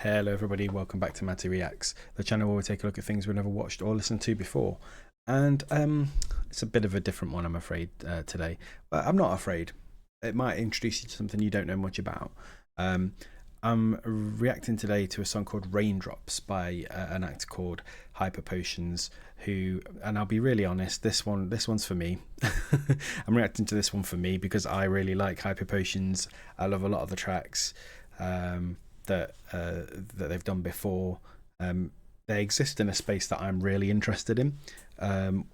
Hello everybody, welcome back to Matty Reacts, the channel where we take a look at things we've never watched or listened to before. And it's a bit of a different one, I'm afraid, today. But I'm not afraid. It might introduce you to something you don't know much about. I'm reacting today to a song called Raindrops by an act called Hyper Potions, who, and I'll be really honest, this one's for me. I'm reacting to this one for me because I really like Hyper Potions. I love a lot of the tracks that they've done before. They exist in a space that I'm really interested in, and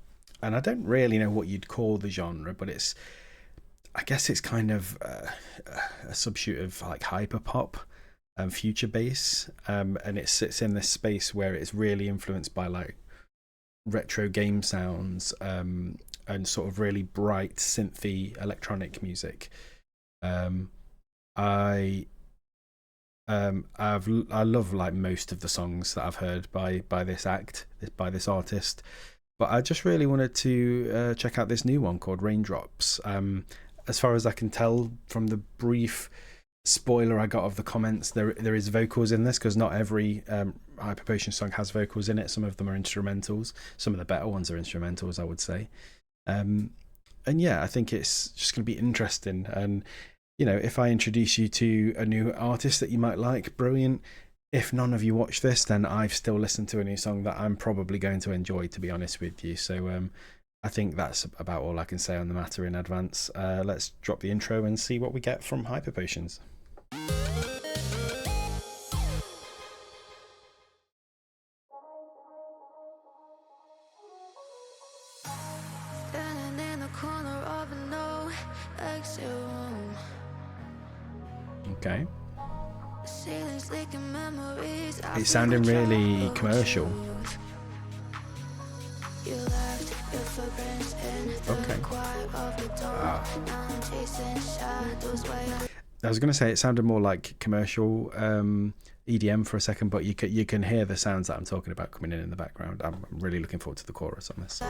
I don't really know what you'd call the genre, but I guess it's kind of a subshoot of like hyper pop and future bass, and it sits in this space where it's really influenced by like retro game sounds and sort of really bright synthy electronic music. I love like most of the songs that I've heard by this act, by this artist, but I just really wanted to check out this new one called Raindrops. As far as I can tell from the brief spoiler I got of the comments, there is vocals in this, because not every Hyper Potion song has vocals in it. Some of them are instrumentals. Some of the better ones are instrumentals, I would say. And yeah, I think it's just going to be interesting. And you know, if I introduce you to a new artist that you might like, brilliant. If none of you watch this, then I've still listened to a new song that I'm probably going to enjoy, to be honest with you. So I think that's about all I can say on the matter in advance. Let's drop the intro and see what we get from Hyper Potions. Standing in the corner of a no exit room. Okay. It's sounding really commercial. Okay. I was going to say it sounded more like commercial EDM for a second, but you can hear the sounds that I'm talking about coming in the background. I'm really looking forward to the chorus on this.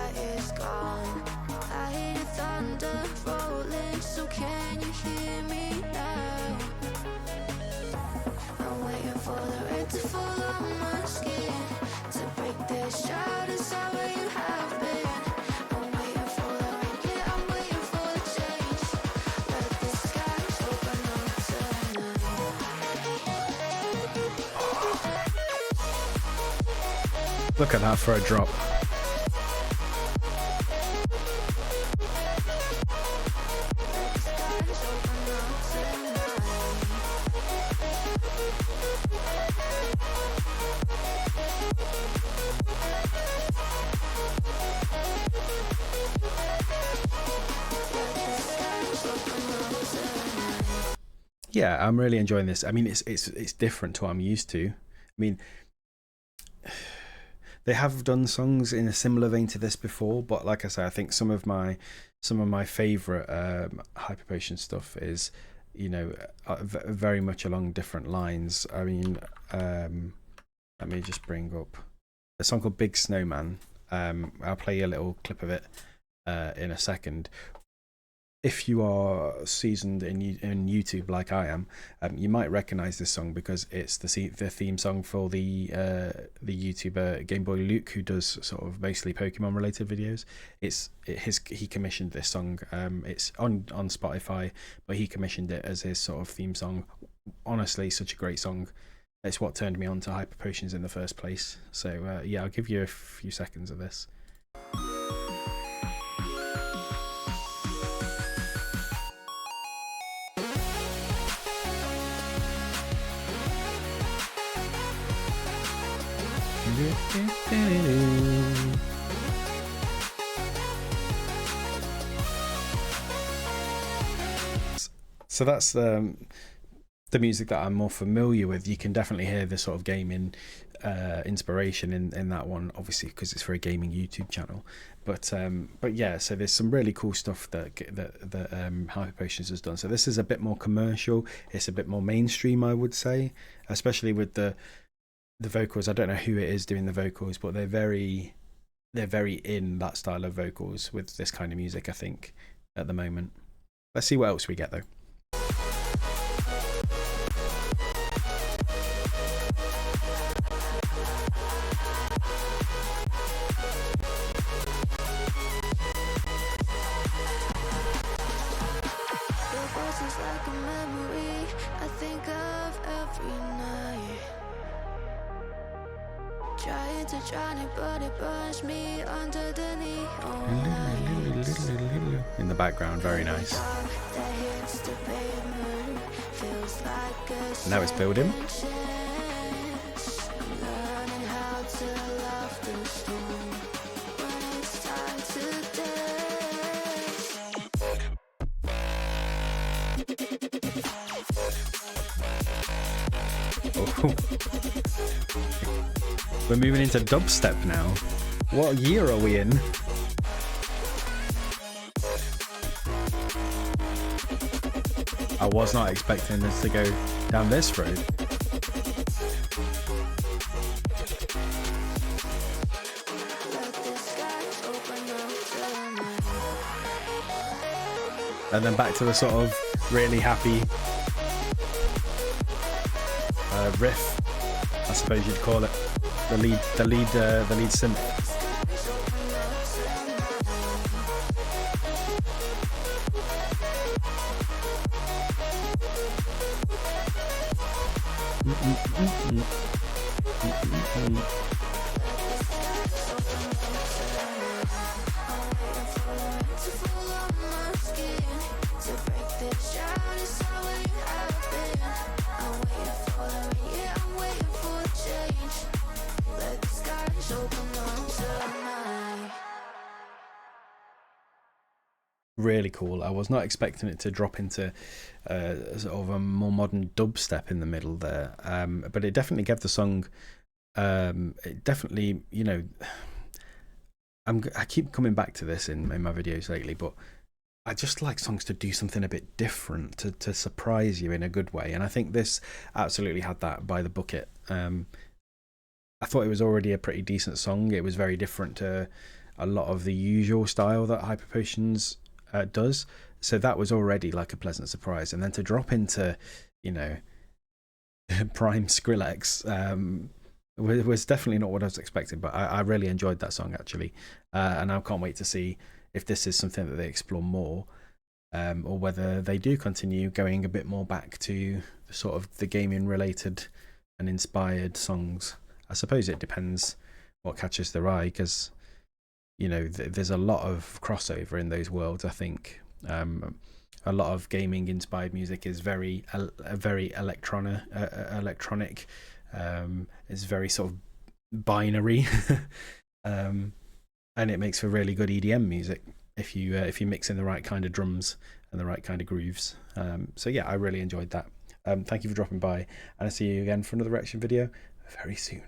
Look at that for a drop. Yeah, I'm really enjoying this. I mean, it's different to what I'm used to. I mean, they have done songs in a similar vein to this before, but like I say, I think some of my favorite Hyper Potion stuff is, you know, very much along different lines. I mean, let me just bring up a song called Big Snowman. I'll play you a little clip of it in a second. If you are seasoned in YouTube like I am, you might recognize this song because it's the theme song for the YouTuber Game Boy Luke, who does sort of basically Pokemon related videos. He commissioned this song. It's on Spotify, but he commissioned it as his sort of theme song. Honestly, such a great song. It's what turned me on to Hyper Potions in the first place. So yeah, I'll give you a few seconds of this. So that's the music that I'm more familiar with. You can definitely hear the sort of gaming inspiration in that one, obviously because it's for a gaming YouTube channel. But yeah, so there's some really cool stuff that Hyper Potions has done. So this is a bit more commercial. It's a bit more mainstream, I would say, especially with the vocals. I don't know who it is doing the vocals, but they're very in that style of vocals with this kind of music, I think, at the moment. Let's see what else we get though. Trying to drown it, but it burns me under the neon. In the background, very nice. That hits the pavement, feels like a Now it's building. learning how to love the storm when it's time to dance. Oh. We're moving into dubstep now. What year are we in? I was not expecting this to go down this road. And then back to the sort of really happy riff, I suppose you'd call it. The lead synth. Really cool. I was not expecting it to drop into sort of a more modern dubstep in the middle there, but it definitely gave the song. It definitely, you know, I keep coming back to this in my videos lately, but I just like songs to do something a bit different, to surprise you in a good way, and I think this absolutely had that by the bucket. I thought it was already a pretty decent song. It was very different to a lot of the usual style that Hyper Potions does, so that was already like a pleasant surprise, and then to drop into, you know, prime Skrillex was definitely not what I was expecting, but I really enjoyed that song actually, and I can't wait to see if this is something that they explore more, or whether they do continue going a bit more back to sort of the gaming related and inspired songs. I suppose it depends what catches their eye, because you know, there's a lot of crossover in those worlds. I think a lot of gaming inspired music is very electronic. It's very sort of binary, and it makes for really good EDM music if you mix in the right kind of drums and the right kind of grooves. So yeah, I really enjoyed that. Thank you for dropping by, and I'll see you again for another reaction video very soon.